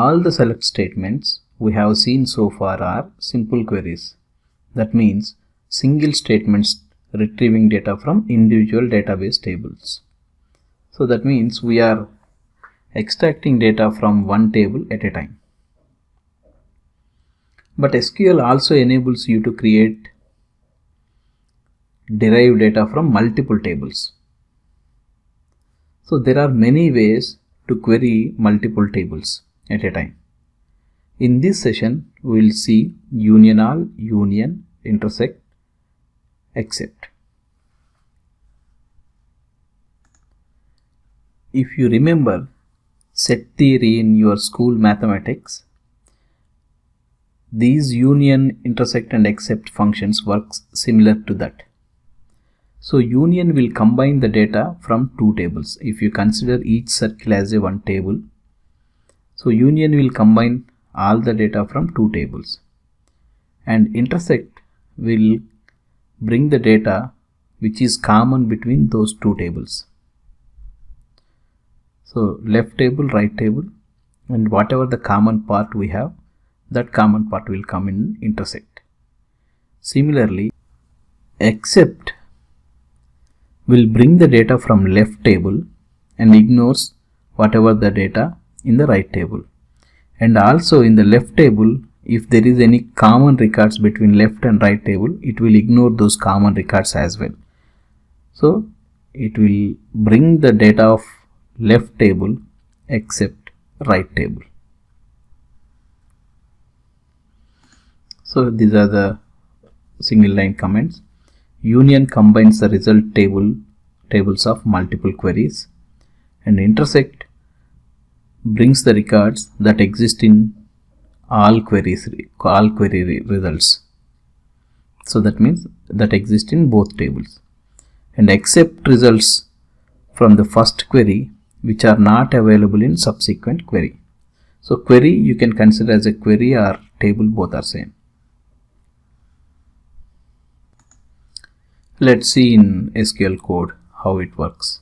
All the select statements we have seen so far are simple queries. That means single statements retrieving data from individual database tables. So that means we are extracting data from one table at a time. But SQL also enables you to derive data from multiple tables. So there are many ways to query multiple tables at a time. In this session, we will see union all, union, intersect, except. If you remember set theory in your school mathematics, these union, intersect and except functions works similar to that. So union will combine the data from two tables. If you consider each circle as a one table, so union will combine all the data from two tables, and intersect will bring the data which is common between those two tables. So left table, right table, and whatever the common part we have, that common part will come in intersect. Similarly, except will bring the data from left table and ignores whatever the data in the right table. And also in the left table, if there is any common records between left and right table, it will ignore those common records as well. So it will bring the data of left table except right table. So these are the single line comments. Union combines the result tables of multiple queries, and intersect brings the records that exist in all query results. So that means that exist in both tables, and except results from the first query which are not available in subsequent query. So query you can consider as a query or table, both are same. Let's see in SQL code how it works.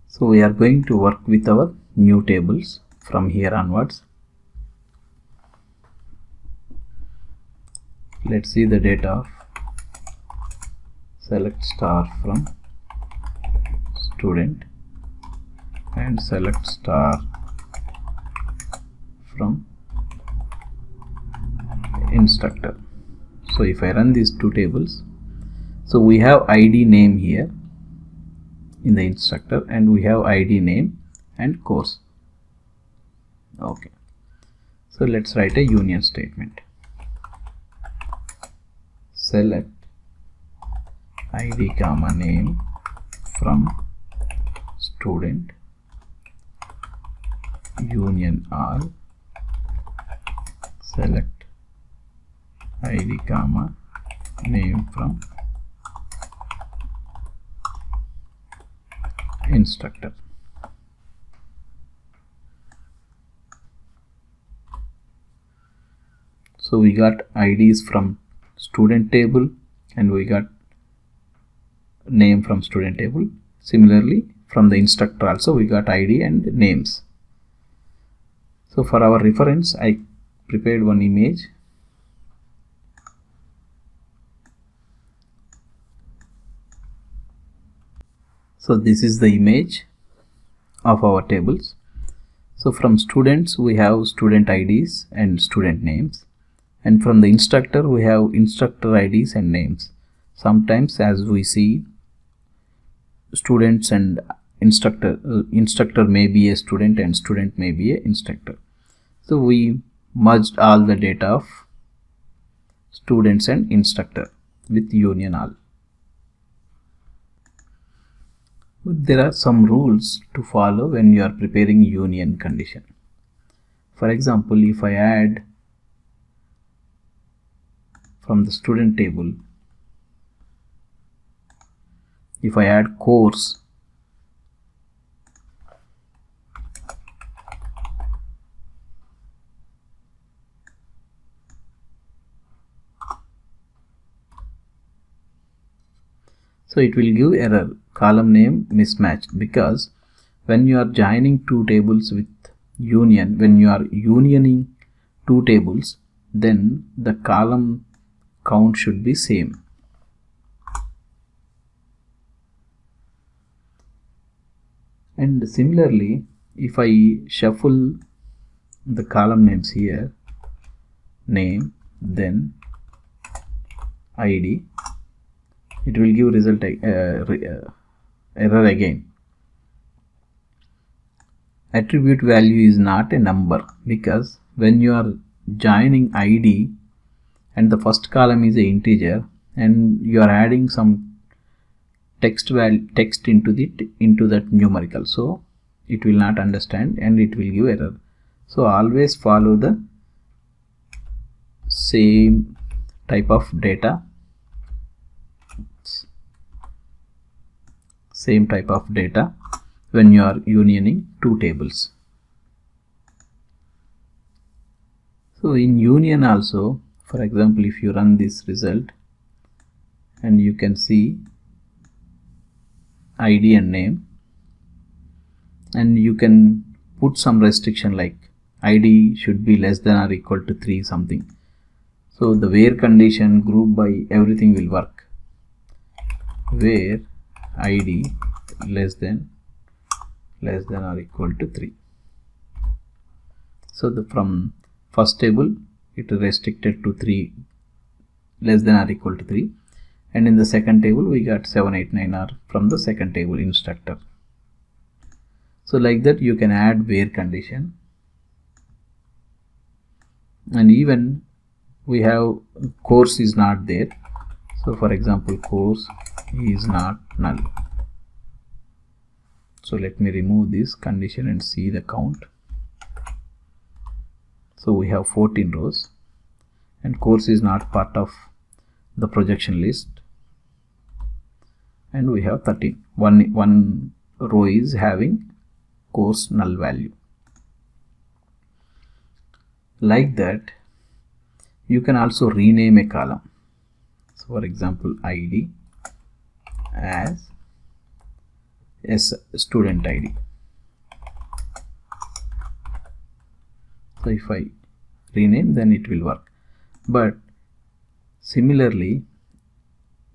So we are going to work with our new tables from here onwards. Let's see the data of select star from student and select star from instructor. So if I run these two tables, so we have ID name here in the instructor, and we have ID name and course. Okay, so let's write a union statement. Select ID comma name from student union all select ID comma name from instructor. So we got IDs from student table and we got name from student table. Similarly, from the instructor also we got ID and names. So for our reference, I prepared one image. So this is the image of our tables. So from students we have student IDs and student names, and from the instructor we have instructor IDs and names. Sometimes, as we see, students and instructor may be a student and student may be a instructor. So we merged all the data of students and instructor with union all. But there are some rules to follow when you are preparing union condition. For example, if I add from the student table, if I add course, so it will give error, column name mismatched, because when you are joining two tables with union, when you are unioning two tables, then the column count should be same. And similarly, if I shuffle the column names here, name, then ID, it will give result error again. Attribute value is not a number, because when you are joining ID and the first column is an integer and you are adding some text into that numerical, so it will not understand and it will give error. So always follow the same type of data, when you are unioning two tables. So in union also, for example, if you run this result and you can see ID and name, and you can put some restriction like ID should be less than or equal to 3 something. So the where condition, group by, everything will work. Where ID less than or equal to 3. So from first table it is restricted to 3, less than or equal to 3, and in the second table we got 7, 8, 9 are from the second table instructor. So like that you can add where condition. And even we have course is not there, so for example course is not null. So let me remove this condition and see the count. So we have 14 rows and course is not part of the projection list, and we have 13. One row is having course null value. Like that you can also rename a column. So for example ID as student ID. So if I rename, then it will work. But similarly,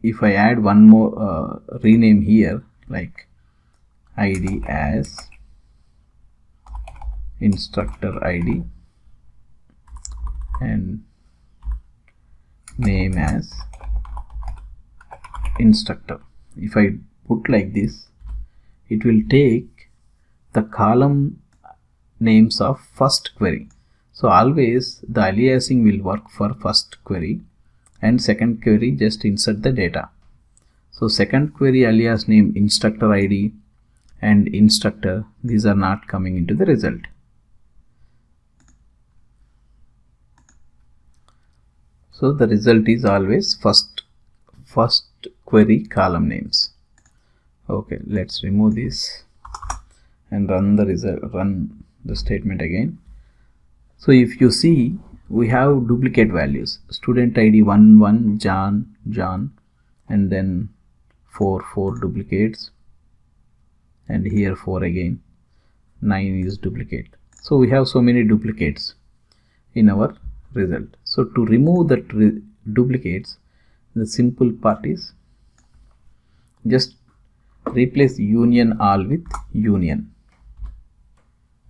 if I add one more rename here, like ID as instructor ID and name as instructor, if I put like this, it will take the column names of first query. So always the aliasing will work for first query, and second query just insert the data. So second query alias name instructor ID and instructor, these are not coming into the result. So the result is always first query column names. Okay, let's remove this and run the statement again. So if you see, we have duplicate values. Student ID 1 John, and then 4 duplicates, and here 4 again, 9 is duplicate. So we have so many duplicates in our result. So to remove that duplicates, the simple part is just replace union all with union.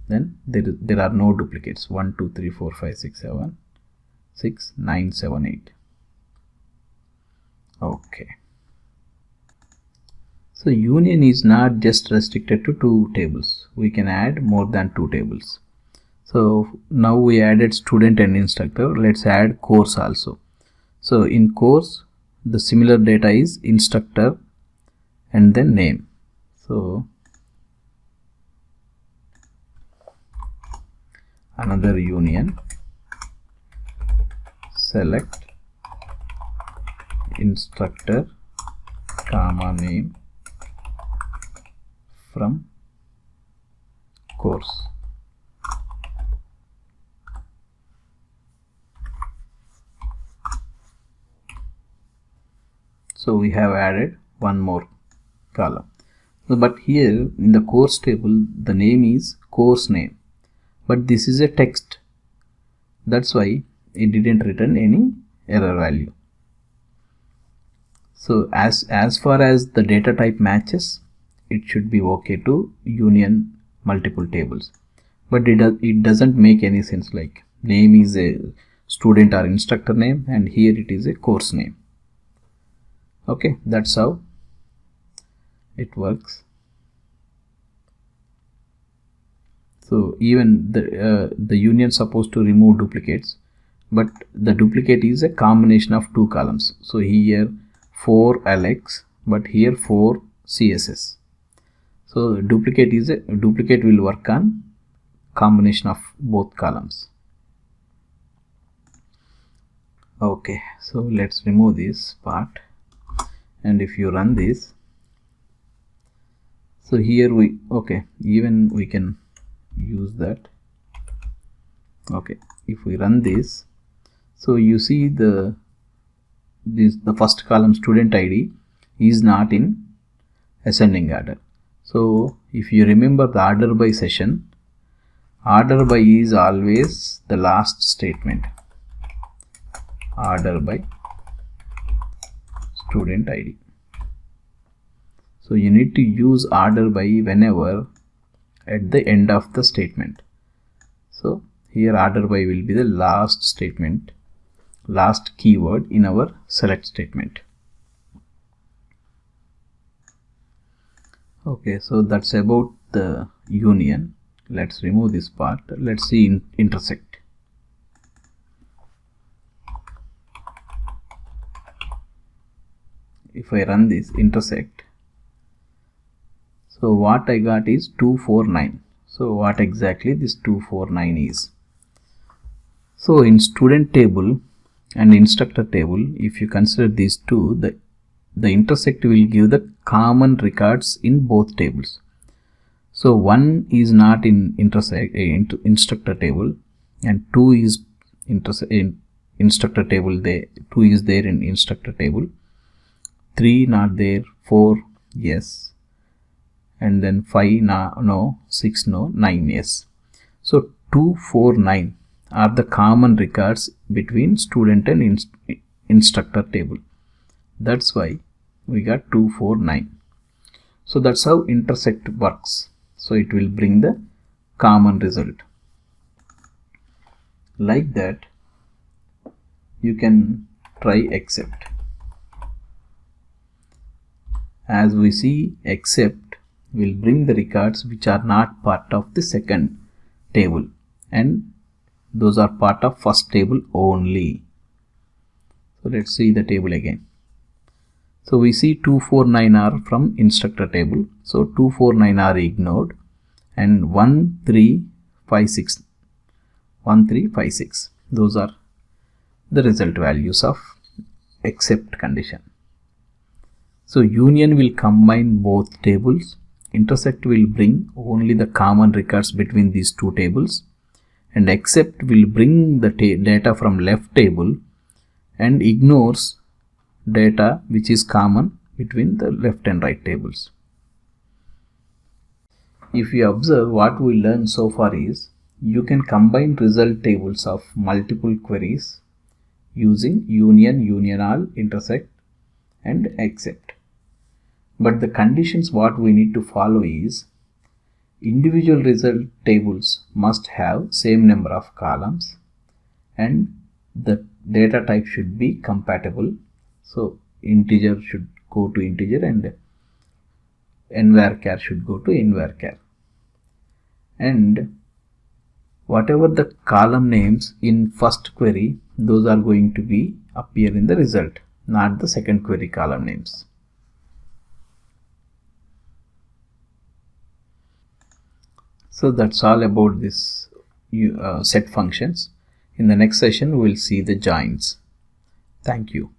Then there are no duplicates. 1 2 3 4 5 6 7 6 9 7 8. Okay. So union is not just restricted to 2 tables. We can add more than 2 tables. So now we added student and instructor. Let's add course also. So in course, the similar data is instructor and then name. So another union, select instructor comma name from course. So we have added one more column. But here in the course table, the name is course name, but this is a text. That's why it didn't return any error value. So as far as the data type matches, it should be okay to union multiple tables. But it doesn't make any sense, like name is a student or instructor name and here it is a course name. Okay, that's how it works. So even the union supposed to remove duplicates, but the duplicate is a combination of two columns. So here 4 Alex, but here 4 CSS. So duplicate will work on combination of both columns. Okay, so let's remove this part, and if you run this, so here even we can use that. Okay, if we run this, so you see the first column student ID is not in ascending order. So if you remember the order by session, order by is always the last statement. Order by student ID. So you need to use order by whenever at the end of the statement. So here order by will be the last statement, last keyword in our select statement. Okay, so that's about the union. Let's remove this part. Let's see intersect. If I run this intersect, so what I got is 249. So what exactly this 249 is? So in student table and instructor table, if you consider these two, the intersect will give the common records in both tables. So 1 is not in instructor table and 2 is in instructor table. 2 is there in instructor table. 3 not there, 4 yes, and then 5 no, 6 no, 9 yes. So 2, 4, 9 are the common records between student and instructor table. That's why we got 2, 4, 9. So that's how intersect works. So it will bring the common result. Like that, you can try except. As we see, except will bring the records which are not part of the second table, and those are part of first table only. So let's see the table again. So we see 249 are from instructor table. So 249 are ignored, and 1356, 1356, those are the result values of except condition. So union will combine both tables. Intersect will bring only the common records between these two tables, and except will bring the data from left table and ignores data which is common between the left and right tables. If you observe, what we learned so far is you can combine result tables of multiple queries using union, union all, intersect and except. But the conditions what we need to follow is individual result tables must have same number of columns and the data type should be compatible. So integer should go to integer and nvarchar should go to nvarchar. And whatever the column names in first query, those are going to be appear in the result, not the second query column names. So that's all about this set functions. In the next session, we'll see the joins. Thank you.